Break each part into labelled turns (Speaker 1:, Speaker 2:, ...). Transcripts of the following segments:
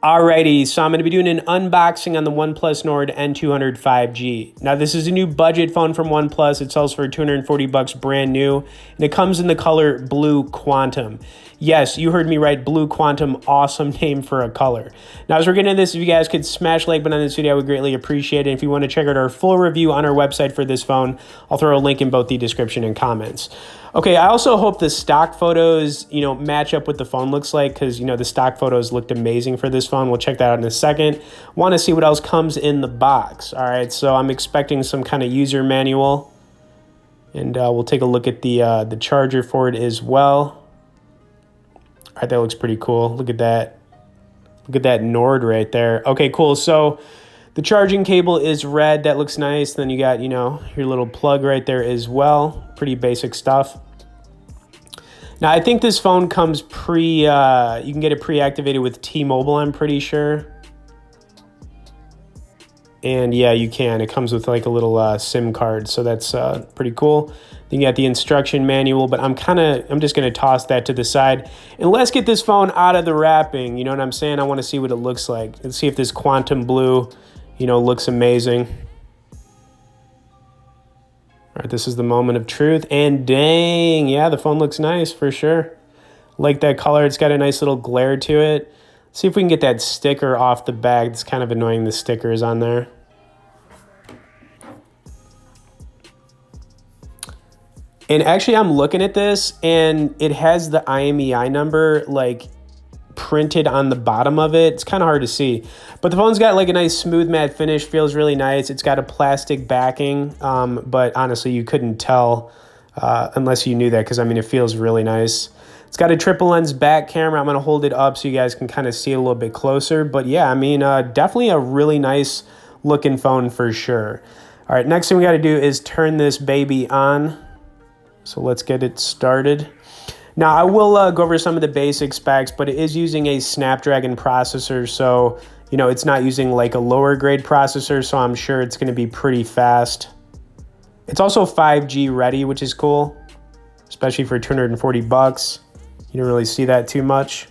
Speaker 1: Alrighty, so I'm going to be doing an unboxing on the OnePlus Nord N200 5G. Now, this is a new budget phone from OnePlus. It sells for $240 brand new, and it comes in the color Blue Quantum. Yes, you heard me right, Blue Quantum, awesome name for a color. Now, as we're getting into this, if you guys could smash like button on this video, I would greatly appreciate it. If you want to check out our full review on our website for this phone, I'll throw a link in both the description and comments. Okay, I also hope the stock photos, match up what the phone looks like because, the stock photos looked amazing for this phone. We'll check that out in a second. Want to see what else comes in the box. All right, so I'm expecting some kind of user manual, and we'll take a look at the charger for it as well. All right, that looks pretty cool. Look at that. Look at that Nord right there. Okay, cool. So the charging cable is red. That looks nice. Then you got, your little plug right there as well. Pretty basic stuff. Now, I think this phone comes you can get it pre-activated with T-Mobile, I'm pretty sure. And yeah, you can. It comes with like a little SIM card, so that's pretty cool. Then you got the instruction manual, but I'm just going to toss that to the side. And let's get this phone out of the wrapping, you know what I'm saying? I want to see what it looks like. Let's see if this Quantum Blue, looks amazing. All right, this is the moment of truth, and dang, yeah, the phone looks nice for sure. Like that color, it's got a nice little glare to it. Let's see if we can get that sticker off the back. It's kind of annoying, the sticker is on there. And actually, I'm looking at this, and it has the IMEI number, printed on the bottom of it. It's kind of hard to see, but the phone's got like a nice smooth matte finish, feels really nice. It's got a plastic backing, but honestly you couldn't tell unless you knew that, because it feels really nice. It's got a triple lens back camera. I'm going to hold it up so you guys can kind of see it a little bit closer, but yeah, definitely a really nice looking phone for sure. All right, next thing we got to do is turn this baby on, so let's get it started. Now, I will go over some of the basic specs, but it is using a Snapdragon processor, so, it's not using like a lower grade processor, so I'm sure it's going to be pretty fast. It's also 5G ready, which is cool, especially for $240. You don't really see that too much.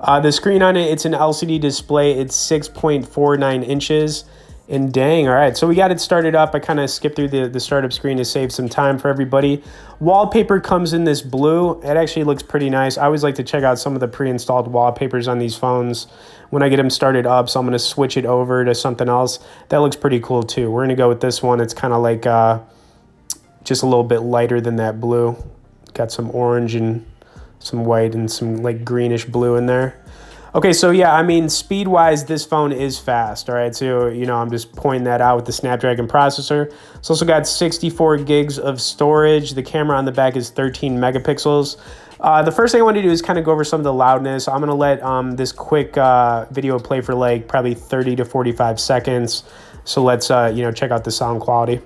Speaker 1: The screen on it, it's an LCD display. It's 6.49 inches. And dang, all right, so we got it started up. I kind of skipped through the startup screen to save some time for everybody. Wallpaper comes in this blue. It actually looks pretty nice. I always like to check out some of the pre-installed wallpapers on these phones when I get them started up, so I'm going to switch it over to something else. That looks pretty cool too. We're going to go with this one. It's kind of like just a little bit lighter than that blue. Got some orange and some white and some like greenish blue in there. Okay, so yeah, speed-wise, this phone is fast, all right? So, I'm just pointing that out with the Snapdragon processor. It's also got 64 gigs of storage. The camera on the back is 13 megapixels. The first thing I want to do is kind of go over some of the loudness. I'm going to let this quick video play for probably 30 to 45 seconds. So let's, check out the sound quality.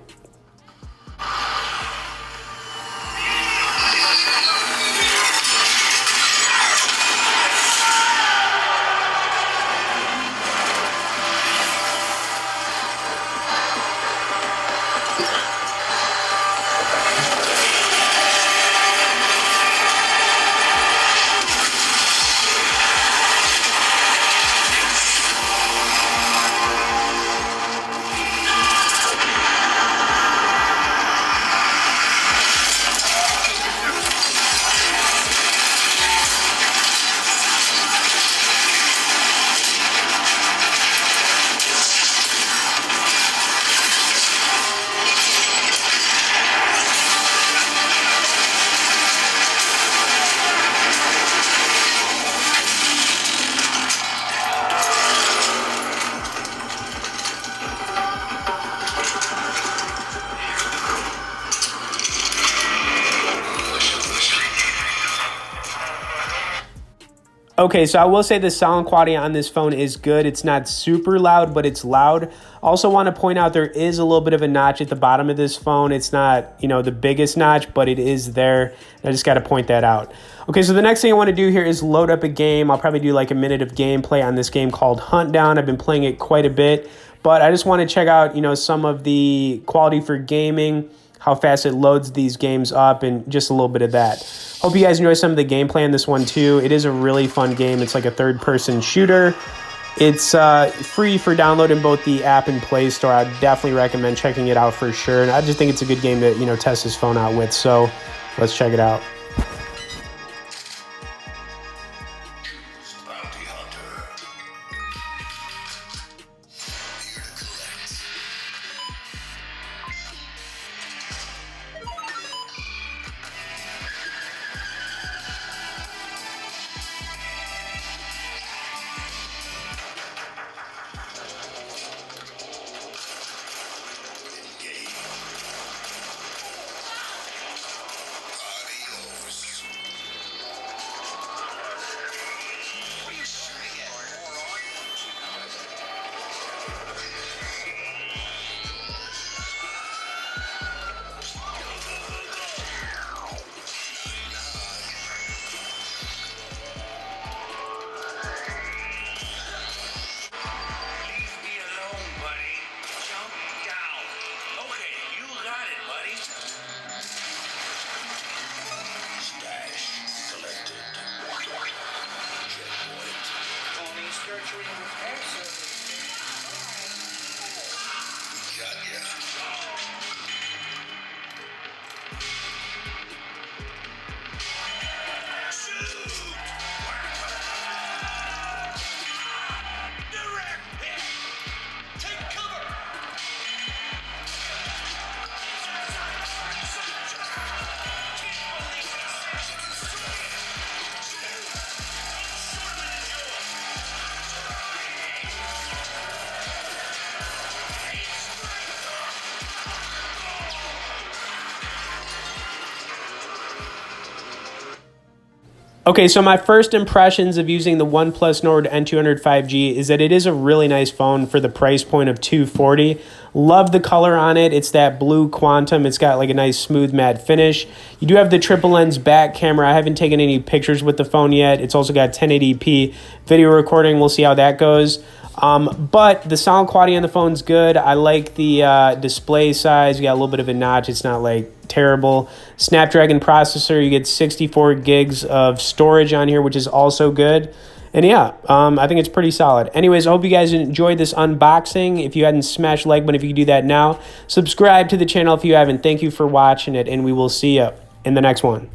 Speaker 1: Okay, so I will say the sound quality on this phone is good. It's not super loud, but it's loud. Also want to point out there is a little bit of a notch at the bottom of this phone. It's not, the biggest notch, but it is there. I just got to point that out. Okay, so the next thing I want to do here is load up a game. I'll probably do like a minute of gameplay on this game called Hunt Down. I've been playing it quite a bit, but I just want to check out, some of the quality for gaming, how fast it loads these games up, and just a little bit of that. Hope you guys enjoy some of the gameplay on this one too. It is a really fun game. It's like a third-person shooter. It's free for download in both the app and Play Store. I'd definitely recommend checking it out for sure. And I just think it's a good game to, you know, test this phone out with. So let's check it out. Okay, so my first impressions of using the OnePlus Nord N200 5G is that it is a really nice phone for the price point of $240. Love the color on it. It's that blue quantum. It's got like a nice smooth matte finish. You do have the triple lens back camera. I haven't taken any pictures with the phone yet. It's also got 1080p video recording. We'll see how that goes. But the sound quality on the phone's good. I like the display size. You got a little bit of a notch. It's not like terrible. Snapdragon processor. You get 64 gigs of storage on here, which is also good. And yeah, I think it's pretty solid. Anyways, I hope you guys enjoyed this unboxing. If you hadn't, smash like button if you could do that now. Subscribe to the channel if you haven't. Thank you for watching it, and we will see you in the next one.